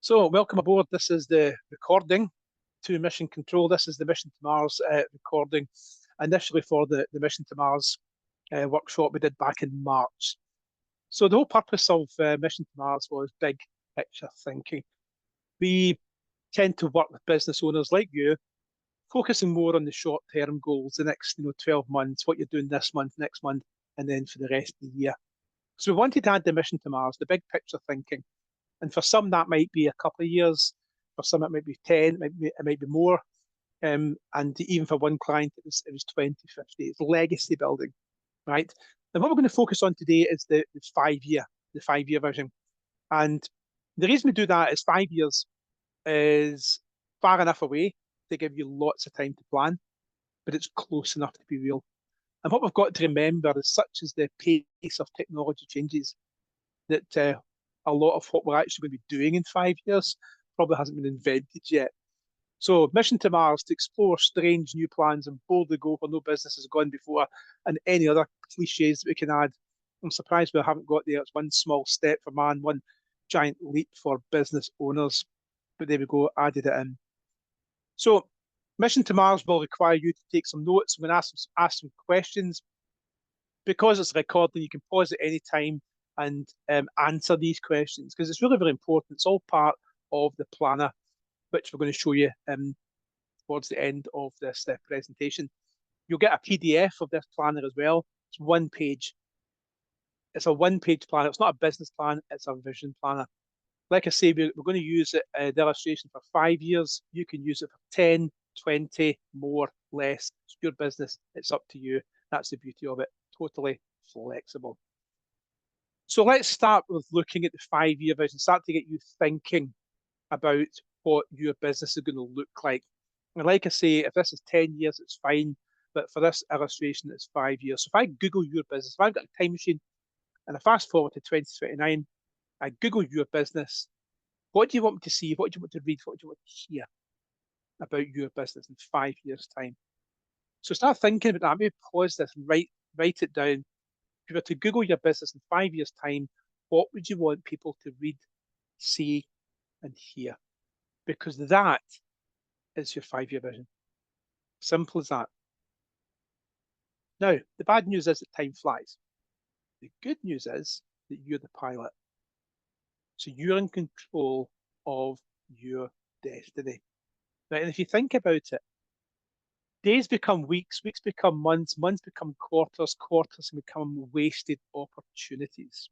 So, welcome aboard. This is the recording to Mission Control. This is the Mission to Mars recording, initially for the Mission to Mars workshop we did back in March. So, the whole purpose of Mission to Mars was big picture thinking. We tend to work with business owners like you, focusing more on the short-term goals, the next 12 months, what you're doing this month, next month, and then for the rest of the year. So, we wanted to add the Mission to Mars, the big picture thinking. And for some, that might be a couple of years. For some, it might be 10, it might be more. And even for one client, it was 2050. It's legacy building, right? And what we're going to focus on today is the 5-year vision. And the reason we do that is 5 years is far enough away to give you lots of time to plan, but it's close enough to be real. And what we've got to remember is such as the pace of technology changes that a lot of what we're actually going to be doing in 5 years probably hasn't been invented yet. So, Mission to Mars, to explore strange new plans and boldly go where no business has gone before, and any other cliches that we can add. I'm surprised we haven't got there. It's one small step for man, one giant leap for business owners. But there we go, added it in. So, Mission to Mars will require you to take some notes. I'm going to ask some questions. Because it's a recording, you can pause at any time and answer these questions, because it's really, really important. It's all part of the planner, which we're going to show you towards the end of this presentation. You'll get a PDF of this planner as well. It's 1 page. It's a 1-page planner. It's not a business plan, it's a vision planner. Like I say, we're going to use it, the illustration for 5 years. You can use it for 10, 20, more, less. It's your business. It's up to you. That's the beauty of it. Totally flexible. So let's start with looking at the 5-year vision, start to get you thinking about what your business is going to look like. And like I say, if this is 10 years, it's fine. But for this illustration, it's 5 years. So if I Google your business, if I've got a time machine and I fast forward to 2029, I Google your business, what do you want me to see? What do you want to read? What do you want to hear about your business in 5 years' time? So start thinking about that. Maybe pause this and write it down. If you were to Google your business in 5 years' time, what would you want people to read, see, and hear? Because that is your 5-year vision. Simple as that. Now, the bad news is that time flies. The good news is that you're the pilot. So you're in control of your destiny. Right? And if you think about it, days become weeks, weeks become months, months become quarters, quarters become wasted opportunities,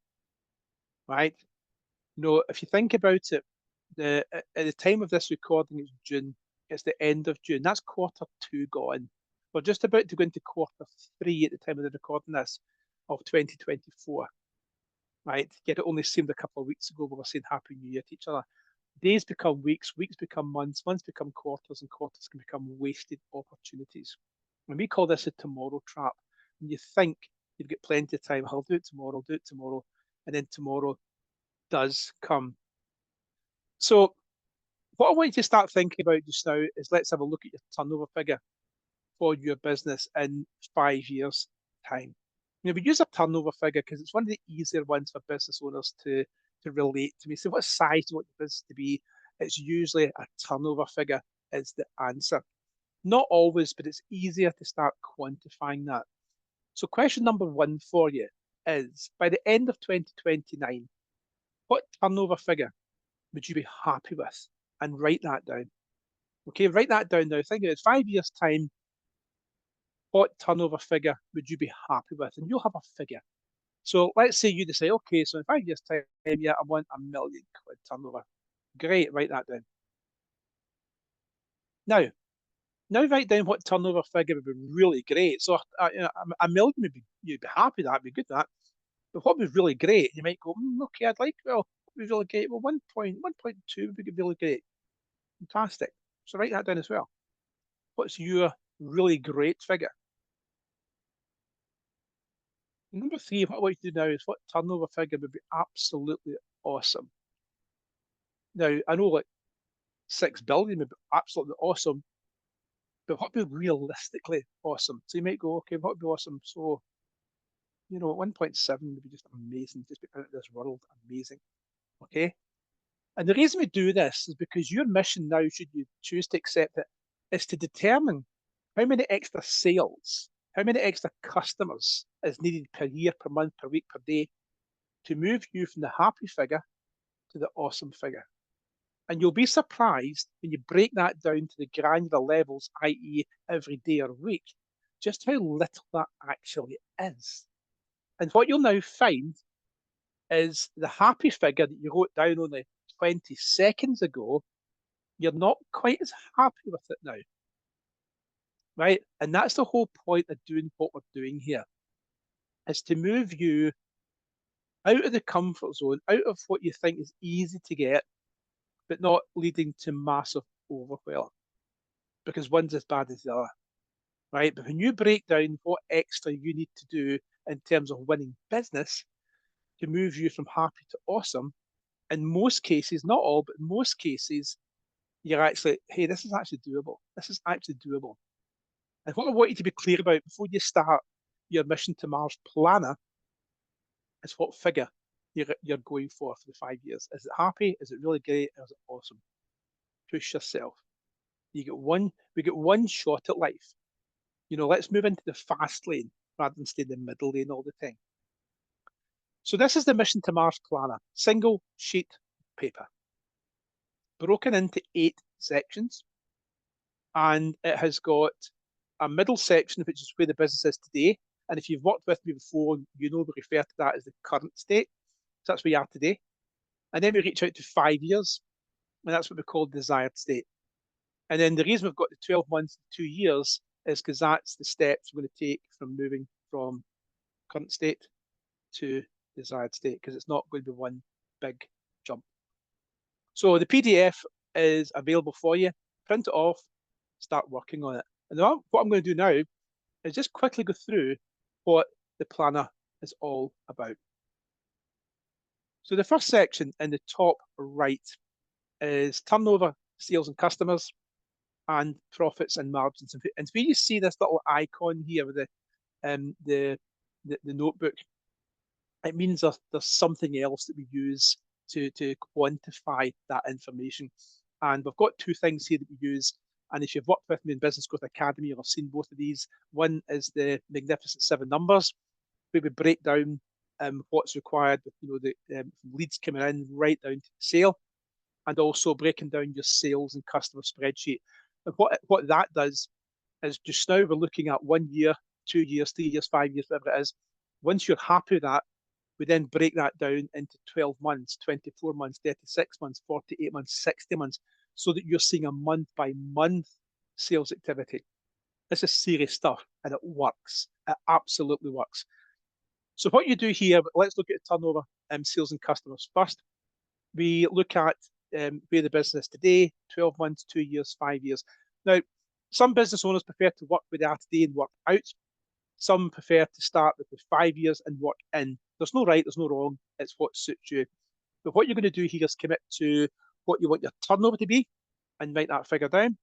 right? If you think about it, at the time of this recording, it's June. It's the end of June. That's Q2 gone. We're just about to go into Q3 at the time of the recording this of 2024, right? Yet it only seemed a couple of weeks ago we were saying Happy New Year to each other. Days become weeks, weeks become months, months become quarters, and quarters can become wasted opportunities. And we call this a tomorrow trap. When you think you've got plenty of time, I'll do it tomorrow, and then tomorrow does come. So what I want you to start thinking about just now is let's have a look at your turnover figure for your business in 5 years' time. We use a turnover figure because it's one of the easier ones for business owners to relate to me. So what size do you want your business to be? It's usually a turnover figure is the answer. Not always, but it's easier to start quantifying that. So question number 1 for you is, by the end of 2029, what turnover figure would you be happy with? And write that down. Okay, write that down now. Think of it, 5 years' time, what turnover figure would you be happy with? And you'll have a figure. So let's say you decide, okay, so in 5 years' time, yeah, I want £1 million turnover. Great, write that down. Now write down what turnover figure would be really great. So £1 million you'd be happy, that'd be good, that. But what would be really great? You might go, okay, what would be really great? Well, 1.2 would be really great. Fantastic. So write that down as well. What's your really great figure? Number 3, what I want you to do now is what turnover figure would be absolutely awesome. Now, I know like 6 billion would be absolutely awesome, but what would be realistically awesome? So you might go, okay, what would be awesome? So, 1.7 would be just amazing, just be out of this world, amazing. Okay? And the reason we do this is because your mission now, should you choose to accept it, is to determine how many extra sales, how many extra customers is needed per year, per month, per week, per day to move you from the happy figure to the awesome figure. And you'll be surprised when you break that down to the granular levels, i.e., every day or week, just how little that actually is. And what you'll now find is the happy figure that you wrote down only 20 seconds ago, you're not quite as happy with it now. Right? And that's the whole point of doing what we're doing here, is to move you out of the comfort zone, out of what you think is easy to get, but not leading to massive overwhelm, because one's as bad as the other. Right? But when you break down what extra you need to do in terms of winning business to move you from happy to awesome, in most cases, not all, but in most cases, you're actually, hey, this is actually doable. This is actually doable. And what I want you to be clear about before you start your Mission to Mars planner is what figure you're going for the 5 years. Is it happy? Is it really great? Or is it awesome? Push yourself. We get one shot at life. Let's move into the fast lane rather than stay in the middle lane all the time. So this is the Mission to Mars planner, single sheet paper, broken into 8 sections. And it has got a middle section, which is where the business is today. And if you've worked with me before, we refer to that as the current state. So that's where you are today. And then we reach out to 5 years, and that's what we call desired state. And then the reason we've got the 12 months, 2 years, is because that's the steps we're going to take from moving from current state to desired state, because it's not going to be one big jump. So the PDF is available for you. Print it off, start working on it. And now what I'm going to do now is just quickly go through what the planner is all about. So the first section in the top right is turnover, sales and customers, and profits and margins. And where you see this little icon here with the notebook, it means there's something else that we use to quantify that information. And we've got 2 things here that we use. And if you've worked with me in Business Growth Academy, you'll have seen both of these. One is the Magnificent 7 numbers, where we break down what's required with from leads coming in right down to the sale, and also breaking down your sales and customer spreadsheet. And what that does is, just now we're looking at 1 year, 2 years, 3 years, 5 years, whatever it is. Once you're happy with that, we then break that down into 12 months, 24 months, 36 months, 48 months, 60 months, so that you're seeing a month-by-month sales activity. This is serious stuff, and it works. It absolutely works. So what you do here, let's look at turnover, sales and customers first. We look at where the business is today, 12 months, 2 years, 5 years. Now, some business owners prefer to work where they are today and work out. Some prefer to start with the 5 years and work in. There's no right, there's no wrong. It's what suits you. But what you're going to do here is commit to what you want your turnover to be and write that figure down.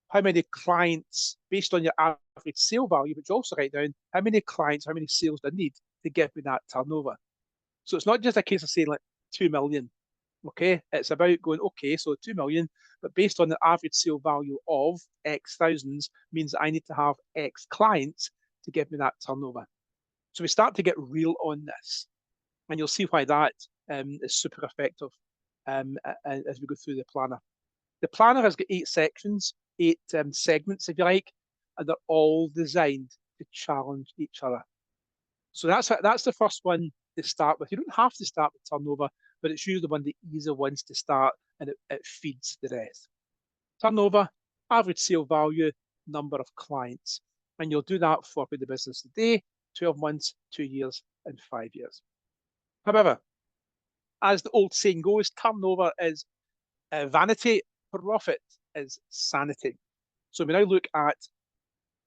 How many clients, based on your average sale value, which you also write down, how many clients, how many sales do I need to give me that turnover? So it's not just a case of saying like 2 million. Okay, it's about going, okay, so 2 million, but based on the average sale value of X thousands means that I need to have X clients to give me that turnover. So we start to get real on this, and you'll see why that is super effective as we go through the planner. The planner has got 8 sections, 8 segments, if you like, and they're all designed to challenge each other. So that's the first one to start with. You don't have to start with turnover, but it's usually one of the easier ones to start, and it feeds the rest. Turnover, average sale value, number of clients. And you'll do that for the business today, 12 months, 2 years, and 5 years. However, as the old saying goes, turnover is vanity, profit is sanity. So we now look at,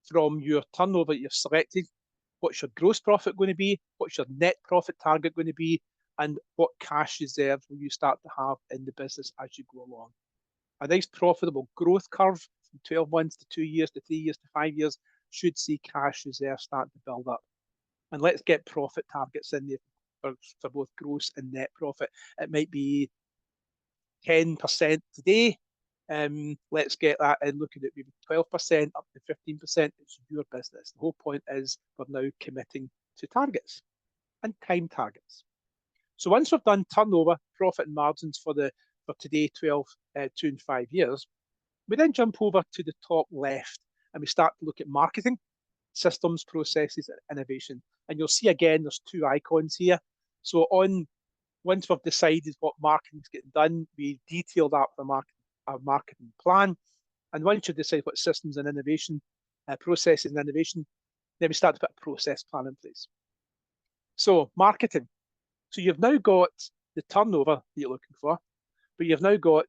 from your turnover you've selected, what's your gross profit going to be, what's your net profit target going to be, and what cash reserves will you start to have in the business as you go along. A nice profitable growth curve from 12 months to 2 years to 3 years to 5 years should see cash reserves start to build up. And let's get profit targets in there for both gross and net profit. It might be 10% today. Let's get that in looking at maybe 12% up to 15%. It's your business. The whole point is we're now committing to targets and time targets. So once we've done turnover, profit and margins for today, 12, 2 and 5 years, we then jump over to the top left and we start to look at marketing, systems, processes, and innovation. And you'll see again, there's two icons here. So once we've decided what marketing's getting done, we detail that for our marketing plan. And once you decide what systems and innovation, processes and innovation, then we start to put a process plan in place. So marketing. So you've now got the turnover that you're looking for, but you've now got,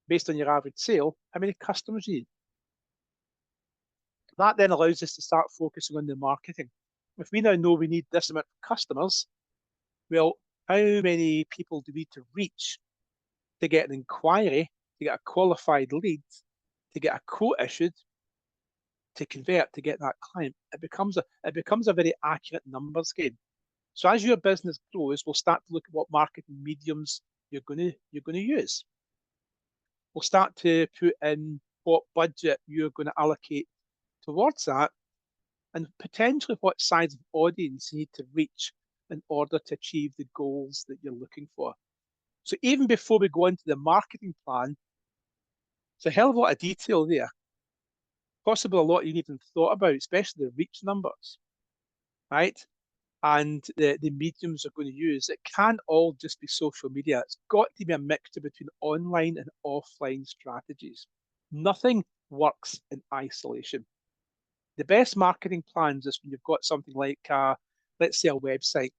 based on your average sale, how many customers you need. That then allows us to start focusing on the marketing. If we now know we need this amount of customers, well, how many people do we need to reach to get an inquiry, to get a qualified lead, to get a quote issued, to convert, to get that client? It becomes a very accurate numbers game. So as your business grows, we'll start to look at what marketing mediums you're going to use. We'll start to put in what budget you're going to allocate towards that, and potentially what size of audience you need to reach in order to achieve the goals that you're looking for. So even before we go into the marketing plan, it's a hell of a lot of detail there. Possibly a lot you even thought about, especially the reach numbers, right? And the mediums are going to use. It can't all just be social media. It's got to be a mixture between online and offline strategies. Nothing works in isolation. The best marketing plans is when you've got something like, let's say, a website.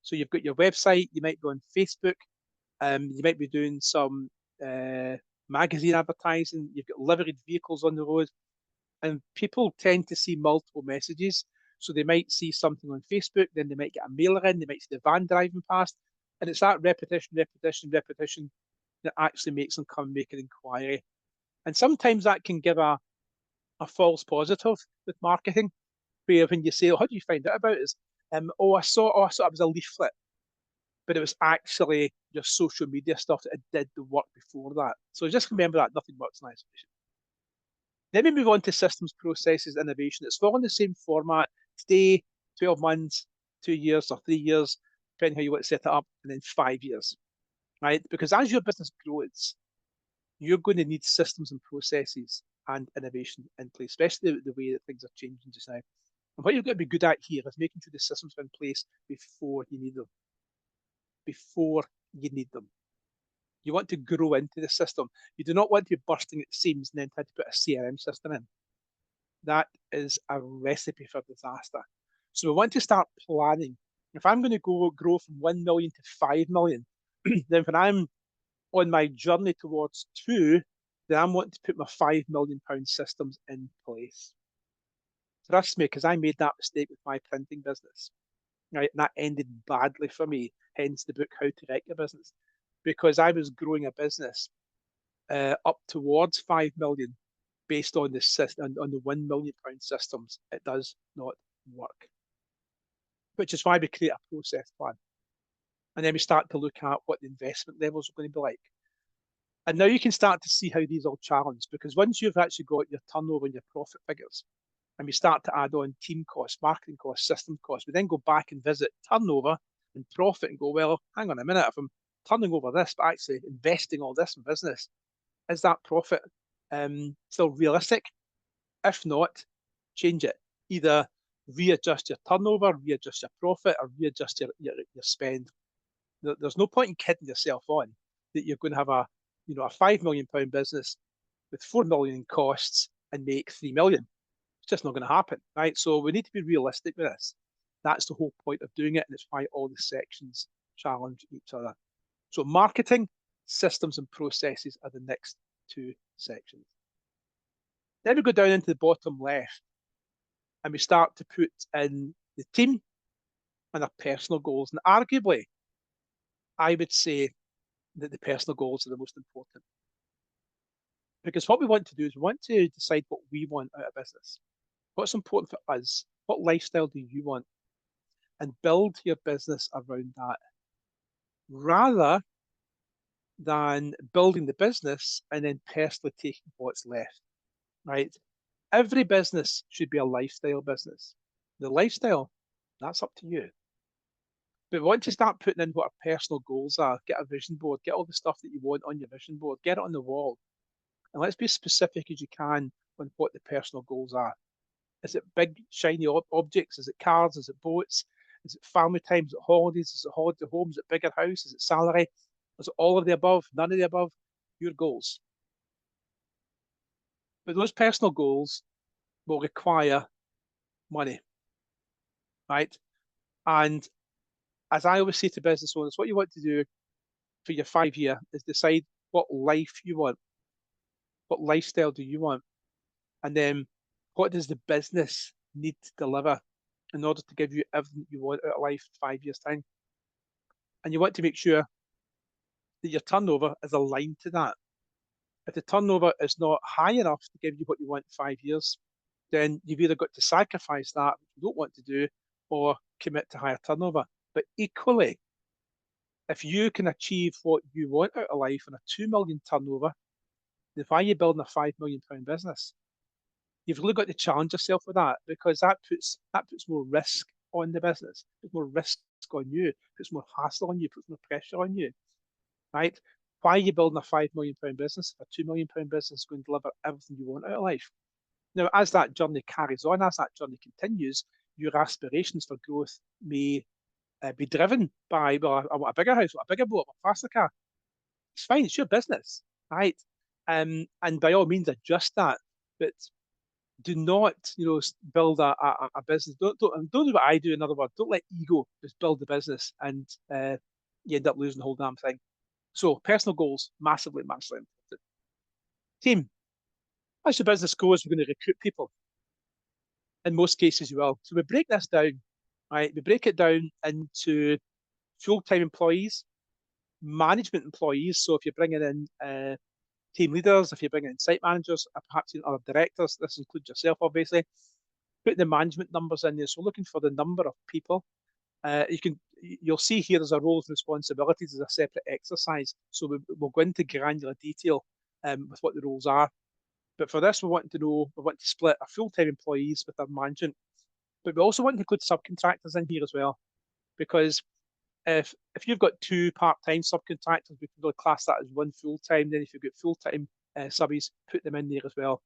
So you've got your website, you might be on Facebook, you might be doing some magazine advertising, you've got liveried vehicles on the road, and people tend to see multiple messages. So they might see something on Facebook, then they might get a mailer in, they might see the van driving past, and it's that repetition that actually makes them come and make an inquiry. And sometimes that can give a false positive with marketing, where when you say, oh, how do you find out about it? I saw it was a leaflet, but it was actually your social media stuff that did the work before that. So just remember that nothing works in isolation. Then we move on to systems, processes, innovation. It's following the same format today, 12 months, 2 years, or 3 years, depending how you want to set it up, and then 5 years, right? Because as your business grows, you're going to need systems and processes and innovation in place, especially the way that things are changing just now. And what you've got to be good at here is making sure the systems are in place before you need them. Before you need them. You want to grow into the system. You do not want to be bursting at the seams and then try to put a CRM system in. That is a recipe for disaster. So we want to start planning. If I'm going to grow from 1 million to 5 million, then when I'm on my journey towards 2, then I'm wanting to put my £5 million systems in place. Trust me, because I made that mistake with my printing business. Right, and that ended badly for me, hence the book How to Wreck Your Business. Because I was growing a business up towards 5 million based on the system, on the £1 million systems. It does not work. Which is why we create a process plan. And then we start to look at what the investment levels are going to be like. And now you can start to see how these all challenge, because once you've actually got your turnover and your profit figures, and we start to add on team costs, marketing costs, system costs, we then go back and visit turnover and profit and go, well, hang on a minute, if I'm turning over this, but actually investing all this in business, is that profit still realistic? If not, change it. Either readjust your turnover, readjust your profit, or readjust your spend. There's no point in kidding yourself on that you're going to have a £5 million business with 4 million in costs and make 3 million. It's just not going to happen, right? So we need to be realistic with this. That's the whole point of doing it, and it's why all the sections challenge each other. So marketing, systems, and processes are the next 2 sections. Then we go down into the bottom left, and we start to put in the team and our personal goals. And arguably, I would say that the personal goals are the most important. Because what we want to do is we want to decide what we want out of business. What's important for us? What lifestyle do you want? And build your business around that. Rather than building the business and then personally taking what's left, right? Every business should be a lifestyle business. The lifestyle, that's up to you. But once you start putting in what our personal goals are, get a vision board, get all the stuff that you want on your vision board, get it on the wall, and let's be as specific as you can on what the personal goals are. Is it big, shiny objects? Is it cars? Is it boats? Is it family time? Is it holidays? Is it holiday home? Is it bigger house? Is it salary? Is it all of the above? None of the above? Your goals. But those personal goals will require money, right? And as I always say to business owners, what you want to do for your 5 year is decide what life you want, what lifestyle do you want, and then what does the business need to deliver in order to give you everything you want out of life in 5 years' time. And you want to make sure that your turnover is aligned to that. If the turnover is not high enough to give you what you want in 5 years, then you've either got to sacrifice that, which you don't want to do, or commit to higher turnover. But equally, if you can achieve what you want out of life on a 2 million turnover, then why are you building a £5 million business? You've really got to challenge yourself with that, because that puts more risk on the business, puts more risk on you, puts more hassle on you, puts more pressure on you, right? Why are you building a £5 million business? A £2 million business is going to deliver everything you want out of life. Now, as that journey carries on, as that journey continues, your aspirations for growth may be driven by, well, I want a bigger house, I want a bigger boat, I want a faster car. It's fine, it's your business, right? And by all means, adjust that, but do not, build a business. Don't do what I do. In other words, don't let ego just build the business, and you end up losing the whole damn thing. So, personal goals, massively, massively important. Team, as your business goes, we're going to recruit people. In most cases, you will. So we break this down, right? We break it down into full-time employees, management employees. So if you're bringing in team leaders, if you're bringing in site managers, or perhaps even other directors, this includes yourself, obviously. Put the management numbers in there. So looking for the number of people. You'll see here there's a roles and responsibilities as a separate exercise. So we'll go into granular detail with what the roles are. But for this, we want to split our full-time employees with our management. But we also want to include subcontractors in here as well, because if you've got two part-time subcontractors, we can really class that as one full-time. Then if you've got full-time subbies, put them in there as well.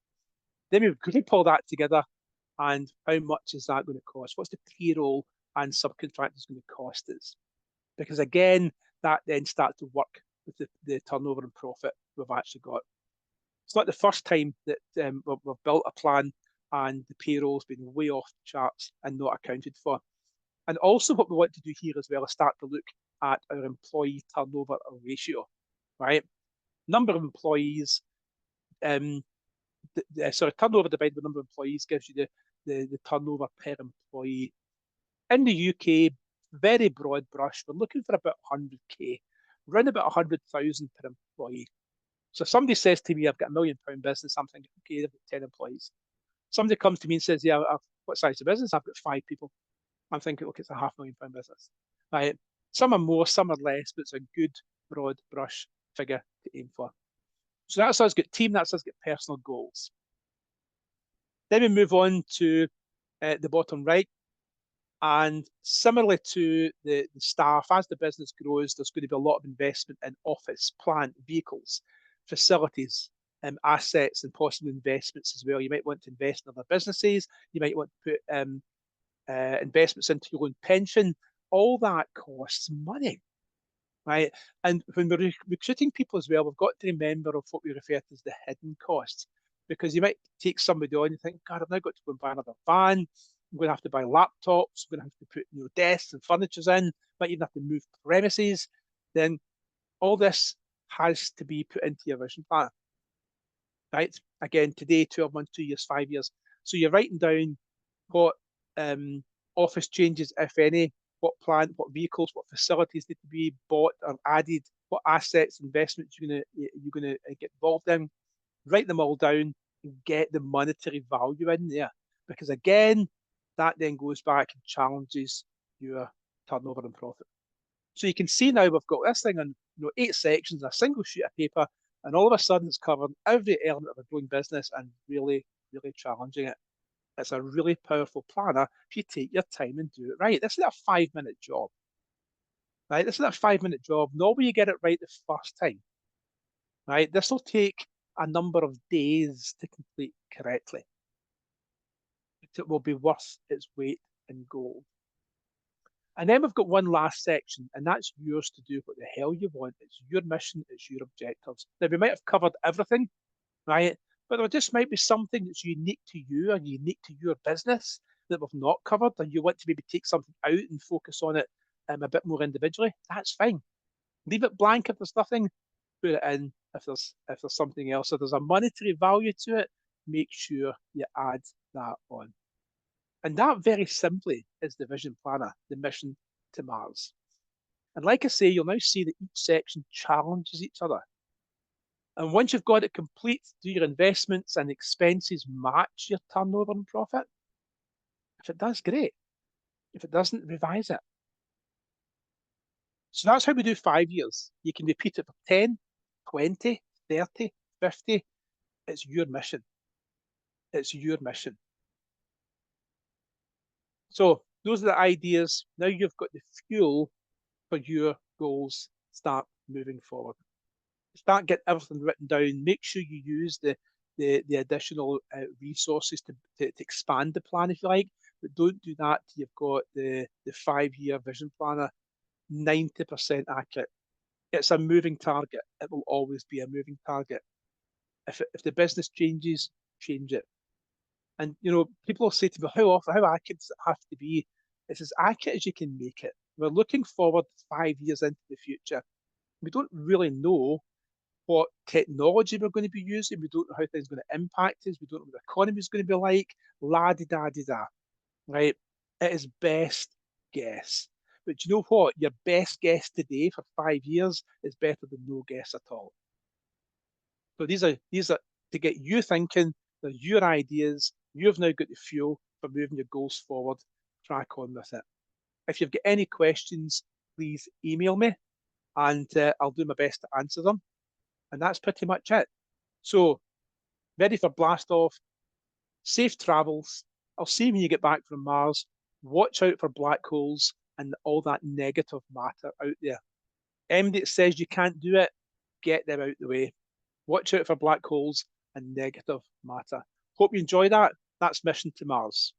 Then we group all that together, and how much is that going to cost? What's the payroll and subcontractors going to cost us? Because again, that then starts to work with the turnover and profit we've actually got. It's not the first time that we've built a plan and the payroll's been way off the charts and not accounted for. And also what we want to do here as well is start to look at our employee turnover ratio, right? Number of employees, turnover divided by number of employees gives you the turnover per employee. In the UK, very broad brush, we're looking for about 100k, around about 100,000 per employee. So if somebody says to me, I've got £1 million business, I'm thinking, okay, they've got 10 employees. Somebody comes to me and says, yeah, what size of business? I've got 5 people. I'm thinking, okay, it's a £500,000 business. Right? Some are more, some are less, but it's a good broad brush figure to aim for. So that's us get team, that's us get personal goals. Then we move on to the bottom right. And similarly to the staff, as the business grows, there's going to be a lot of investment in office, plant, vehicles, facilities, assets, and possible investments as well. You might want to invest in other businesses. You might want to put investments into your own pension. All that costs money, right? And when we're recruiting people as well, we've got to remember of what we refer to as the hidden costs, because you might take somebody on and think, God, I've now got to go and buy another van. I'm going to have to buy laptops. I'm going to have to put desks and furnitures in. Might even have to move premises. Then all this has to be put into your vision plan, right? Again, today, 12 months, 2 years, 5 years. So you're writing down what office changes, if any, what plant, what vehicles, what facilities need to be bought or added, what assets, investments you're gonna get involved in. Write them all down and get the monetary value in there, because again, that then goes back and challenges your turnover and profit. So you can see now we've got this thing on 8 sections, a single sheet of paper, and all of a sudden it's covering every element of a growing business and really, really challenging it. It's a really powerful planner if you take your time and do it right. This is a 5 minute job, right? This is a 5 minute job. Not where you get it right the first time, right? This will take a number of days to complete correctly. It will be worth its weight in gold. And then we've got one last section, and that's yours to do what the hell you want. It's your mission, it's your objectives. Now, we might have covered everything, right? But there just might be something that's unique to you or unique to your business that we've not covered, and you want to maybe take something out and focus on it a bit more individually. That's fine. Leave it blank if there's nothing, put it in if there's something else. If there's a monetary value to it, make sure you add that on. And that very simply is the vision planner, the mission to Mars. And like I say, you'll now see that each section challenges each other. And once you've got it complete, do your investments and expenses match your turnover and profit? If it does, great. If it doesn't, revise it. So that's how we do 5 years. You can repeat it for 10, 20, 30, 50. It's your mission. It's your mission. So those are the ideas. Now you've got the fuel for your goals. Start moving forward. Start getting everything written down. Make sure you use the additional resources to expand the plan, if you like. But don't do that till you've got the 5 year vision planner 90% accurate. It's a moving target. It will always be a moving target. If the business changes, change it. And people will say to me, how accurate does it have to be? It's as accurate as you can make it. We're looking forward 5 years into the future. We don't really know what technology we're going to be using. We don't know how things are going to impact us. We don't know what the economy is going to be like. La di da di da. Right? It is best guess. But you know what? Your best guess today for 5 years is better than no guess at all. So these are to get you thinking. They're your ideas. You've now got the fuel for moving your goals forward. Crack on with it. If you've got any questions, please email me, and I'll do my best to answer them. And that's pretty much it. So, ready for blast off. Safe travels. I'll see you when you get back from Mars. Watch out for black holes and all that negative matter out there. Anybody that says you can't do it, get them out the way. Watch out for black holes and negative matter. Hope you enjoy that. That's Mission to Mars.